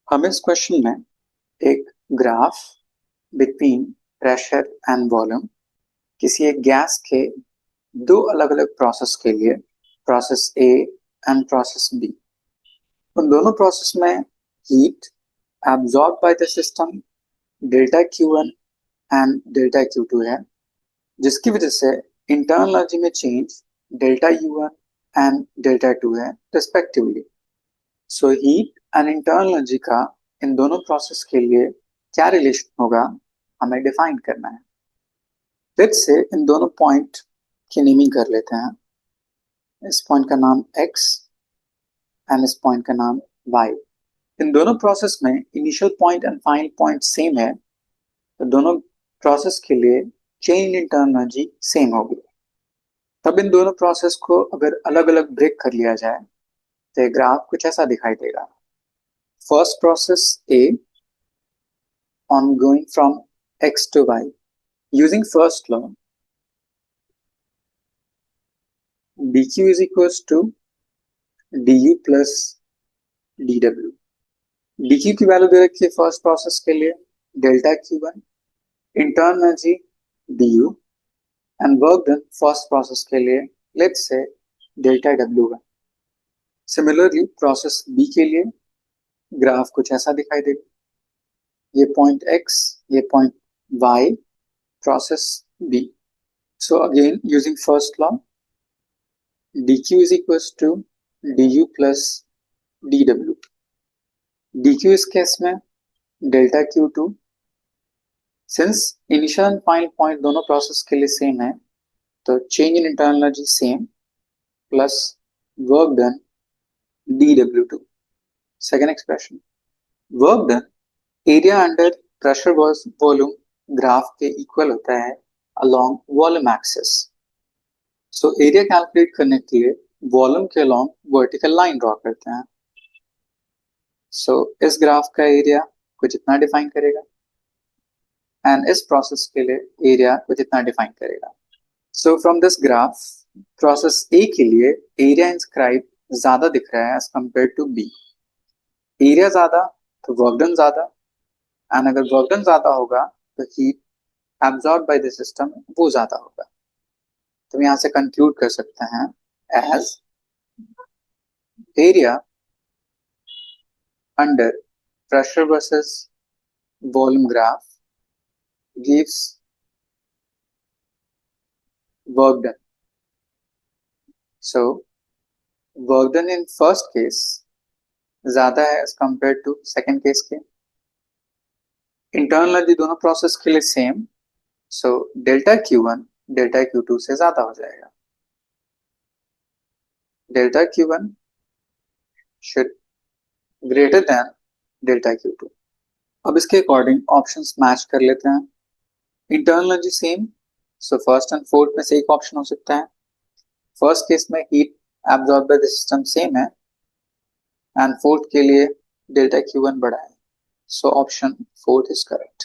हम इस क्वेश्चन में एक graph between pressure and volume किसी एक गैस के दो अलग अलग प्रोसेस के लिए, process A and process B, उन दोनों प्रोसेस में heat absorb by the system delta Q1 and delta Q2 है, जिसकी वजह से इंटरनल एनर्जी में change delta U1 and delta 2 है respectively. So heat and internal energy का इन दोनों प्रोसेस के लिए क्या रिलेशन होगा हमें डिफाइन करना है। लेट्स से इन दोनों पॉइंट की नेमिंग कर लेते हैं। इस पॉइंट का नाम x एंड इस पॉइंट का नाम y। इन दोनों प्रोसेस में initial point and final point same है, तो दोनों प्रोसेस के लिए change in internal energy same होगी। तब इन दोनों प्रोसेस को अगर अलग अलग ब्रेक कर लिया जाए तो ये ग्राफ कुछ ऐसा दिखाई देगा। First process A on going from x to y. Using first law, dq is equals to du plus dw. dq की वैल्यू दे रखी है फर्स्ट प्रोसेस के लिए delta Q1, internal energy du and work done first process के लिए let's say delta W1। Similarly process B के लिए graph कुछ ऐसा दिखाई देगा। ये पॉइंट x, ये point y, process B। So again using first law, dq is equals to du plus dw. dq इस केस में delta Q2, since initial and final point दोनों प्रोसेस के लिए सेम है तो change in internal energy same plus work done dw2। Second expression, work done area under pressure volume graph के equal होता है along volume axis. So area calculate करने के लिए वॉल्यूम के अलोंग वर्टिकल लाइन ड्रॉ करते हैं। सो इस ग्राफ का एरिया कुछ इतना डिफाइन करेगा एंड इस प्रोसेस के लिए एरिया कुछ इतना डिफाइन करेगा। So from this graph process A के लिए एरिया इंस्क्राइब ज्यादा दिख रहा है as compare to B. Area ज्यादा तो वर्क डन ज्यादा, एंड अगर वर्क डन ज्यादा होगा तो heat absorb by the system वो ज्यादा होगा। तो यहाँ से कंक्लूड कर सकते हैं as area under pressure versus volume graph gives work done. So work done in first case ज्यादा है as compared to second case के। इंटरनल एनर्जी दोनों प्रोसेस के लिए same, so delta Q1 delta Q2 से ज्यादा हो जाएगा। Delta Q1 should greater than delta Q2। अब इसके अकॉर्डिंग ऑप्शंस मैच कर लेते हैं। Internal energy same, so first and fourth में से एक ऑप्शन हो सकता है। फर्स्ट केस में heat absorb by the system same है एंड फोर्थ के लिए डेल्टा Q1 बड़ा है, so option fourth is correct.